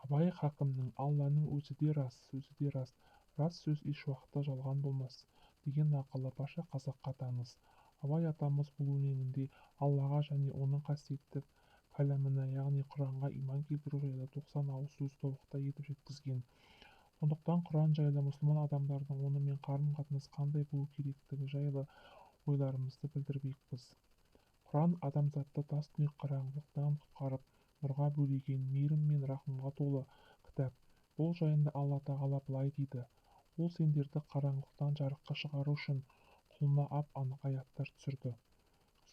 абай хакімнің «Алланың өзі де рас, сөзі де рас, рас сөз ешуақытта жалған болмас» деген нақылы барша қазаққа таныс. Абай атамыз бұл өлеңінде Аллаға және оның қасиетті кәләміне, яғни Құранға иман келтіру жайлы 90 ауыз сөз тобықтай етіп жеткізген. Сондықтан Құран жайлы мұсылман адамдардың онымен қарым-қатынас қандай болу керектігі жайлы ойларымызды білдірмекпіз. Құран адамзатты тас-түнек қараңғылықтан құтқарып, нұрға бөлеген, мейірім мен рахымға толы кітап. Бұл жайында Алла тағала былай дейді: ол сендерді қараңғылықтан жарыққа шығару үшін құлына ап-анық аяттар түсірді.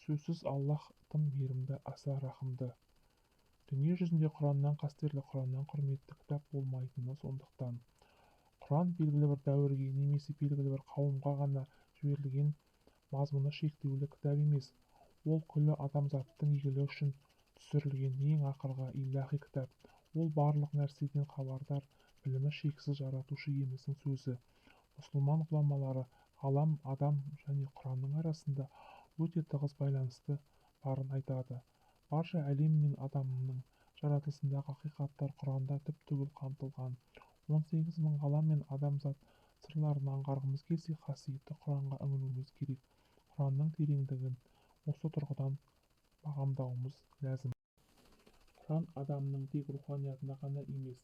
Сөзсіз Аллаһ тым мейірімді, аса рахымды. Дүние жүзінде Құраннан қастерлі, Құраннан құрметті кітап болмайтыны сондықтан. Құран белгілі бір дәуірге немесе белгілі бір қауымға ғана жіберілген мазмұны шектеулі кітап емес. Ол күллі адамзаттың игілігі үшін түсірілген ең ақырғы илаһи кітап. Ол барлық нәрседен хабардар, білімі шексіз жаратушы иеміздің сөзі. Мұсылман ғұламалары ғалам, адам және Құранның арасында өте тығыз байланысты барын айтады. Барша әлем мен адамның жаратылысындағы ақиқаттар Құранда түп-түгел қамтылған. 18 мың ғалам мен адамзат сырларын аңғарғымыз келсе, қасиетті Құранға үңілуіміз керек. Құранның тереңдігін осы тұрғыдан бағамдауымыз ләзім. Құран адамның тек руханиятына ғана емес,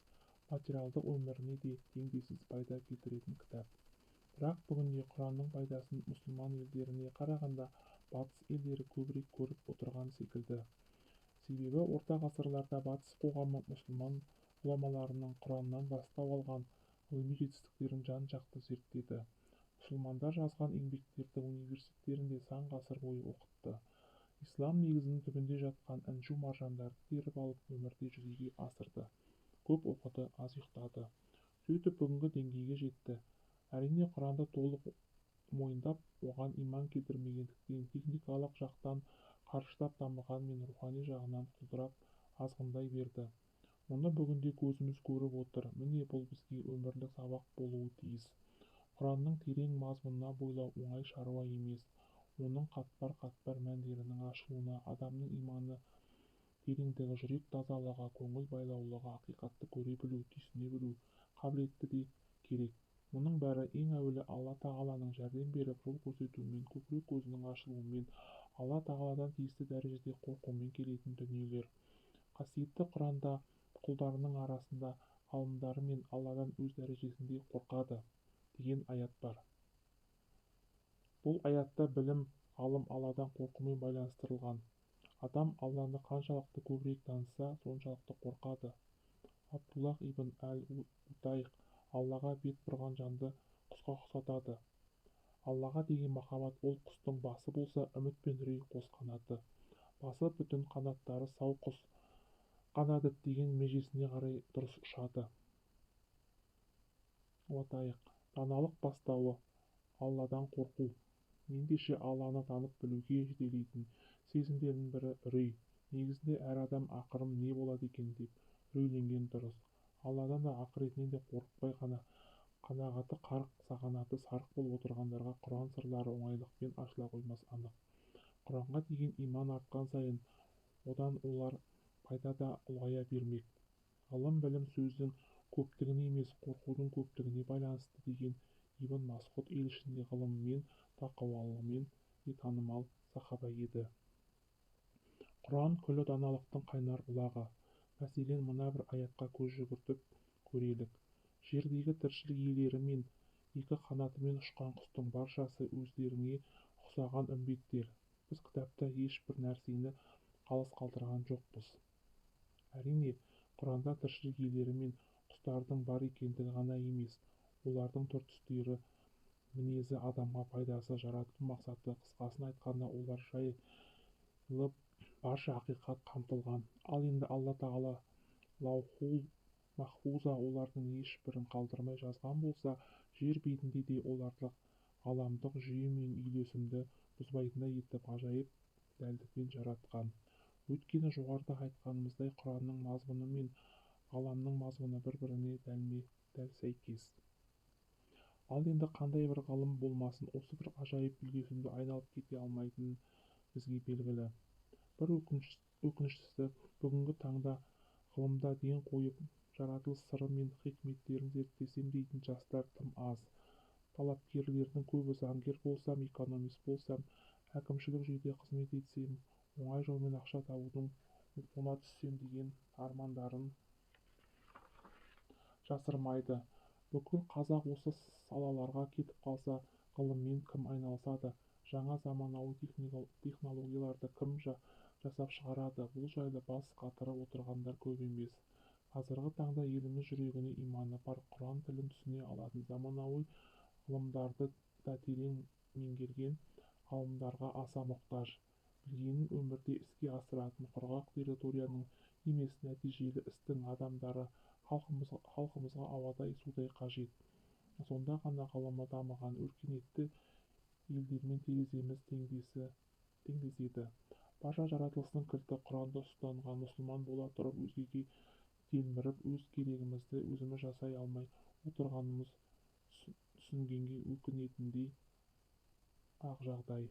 материалдық өміріне де теңдессіз пайда келтіретін кітап. Бірақ бүгінде Құранның пайдасын мұсылман елдеріне қарағанда батыс елдері көбірек көріп отырған секілді. Себебі орта ғасырларда батыс қоғамы мұсылман ғұламаларының Құраннан бастау алған ғылыми жетістіктерін жан-жақты зерттеді. Мұсылмандар жазған еңбектерді университеттерінде сан ғасыр бойы оқытты. Ислам негізінің түбінде жатқан інжу-маржандарды теріп алып өмірде жүзеге асырды. Көп оқыды, аз ұйықтады. Сөйтіп бүгінгі деңгейге жетті. Әрине, Құранды толық мойындап, оған иман келтірмегендіктен техникалық жақтан қарыштап дамығанмен рухани жағынан құлдырап азғындай берді. Мұны бүгінде көзіміз көріп отыр. Міне бұл бізге өмірлік сабақ болуы тиіс. Құранның терең мазмұнына бойлау оңай шаруа емес. Оның қатпар-қатпар мәндерінің ашылуына адамның иманы тереңдігі, жүрек тазалығы, көңіл байлаулығы, ақиқатты көре білу, түйсіне білу қабілеті де керек. Мұның бәрі ең әуелі Алла тағаланың жәрдем беріп, жол көрсетуімен, көкірек көзінің ашылуымен, Алла тағаладан тиісті дәрежеде қорқумен келетін дүниелер. Қасиетті Құранда құлдарының арасында ғалымдары мен Алладан өз дәрежесінде қорқады деген аят бар. Бұл аятта білім, ғылым Алладан қорқумен байланыстырылған. Адам Алланы қаншалықты көбірек таныса, соншалықты қорқады. Абдуллах ибн әл-Утайқ Аллаға бет бұрған жанды құсқа ұқсатады. Аллаға деген махаббат ол құстың басы болса, үміт пен үрей қос қанаты. Басы бүтін, қанаттары сау құс қана діттеген межесіне қарай дұрыс ұшады. Даналық бастауы Алладан қорқу. Ендеше Алланы танып білуге жетелейтін сезімдердің бірі үрей. Негізінде әр адам ақырым не болады екен деп үрейленген дұрыс. Алладан да ақыретінен де қорықпай қанағаты қарқ, сағанаты сарқ болып отырғандарға Құран сырлары оңайлықпен ашыла қоймас анық. Құранға деген иман артқан сайын одан олар пайда да ұлғая бермек. Ғылым, білім сөздің көптігіне емес, қорқудың көптігіне байланысты деген Ибн Масғұд ел ішінде ғылымымен, тақуалығымен де танымал сахаба еді. Құран күллі даналықтың қайнар бұлағы. Мәселен, мына бір аятқа көз жүгіртіп көрелік. Жердегі тіршілік иелері мен екі қанатымен ұшқан құстың баршасы өздеріңе ұқсаған үмбеттер. Біз кітапта ешбір нәрсені қалыс қалдырған жоқпыз. Әрине, Құранда тіршілік иелері мен құстардың бар екендігі ғана емес, олардың түр-түстері, мінезі, адамға пайдасы, жарату мақсаты, қысқасын айтқанда, олар жайлы барша ақиқат қамтылған. Ал енді Алла тағала лаухул махфуза олардың ешбірін қалдырмай жазған болса, жер бетінде де оларды ғаламдық жүйе мен үйлесімді бұзбайтындай етіп ғажайып дәлдікпен жаратқан. Өйткені жоғарыда айтқанымыздай, Құранның мазмұны мен ғаламның мазмұны бір-біріне дәлме-дәл сәйкес. Ал енді қандай бір ғылым болмасын, осы бір ғажайып үйлесімді айналып кете алмайтыны бізге белгілі. Бір өкініштісі, бүгінгі таңда ғылымда ден қойып жаратылыс сыры мен хикметтерін зерттесем дейтін жастар тым аз. Талапкерлердің көбі заңгер болсам, экономист болсам, әкімшілік жүйеде қызмет етсем, оңай жолмен ақша табудың уқуына түссем деген армандарын жасырмайды. Бүкіл қазақ осы салаларға кетіп қалса, ғылыммен кім айналысады? Жаңа заманауи технологияларды кім жасап шығарады? Бұл жайлы бас қатырып отырғандар көп емес. Қазіргі таңда еліміз жүрегіне иманы бар, Құран тілін түсіне алатын, заманауи ғылымдарды да терең меңгерген ғалымдарға аса мұқтаж. Білгенін өмірде іске асыратын, құрғақ теорияның емес, нәтижелі істің адамдары халқымызға ауадай судай қажет. Сонда ғана ғылымы дамыған өркениетті елдермен тереземіз теңдеседі. Барша жаратылыстың кілті Құранда ұстанған мұсылман бола тұрып өзгеге телміріп, өз керегімізді өзіміз жасай алмай отырғанымыз түсінгенге өкінетіндей ақ жағдай.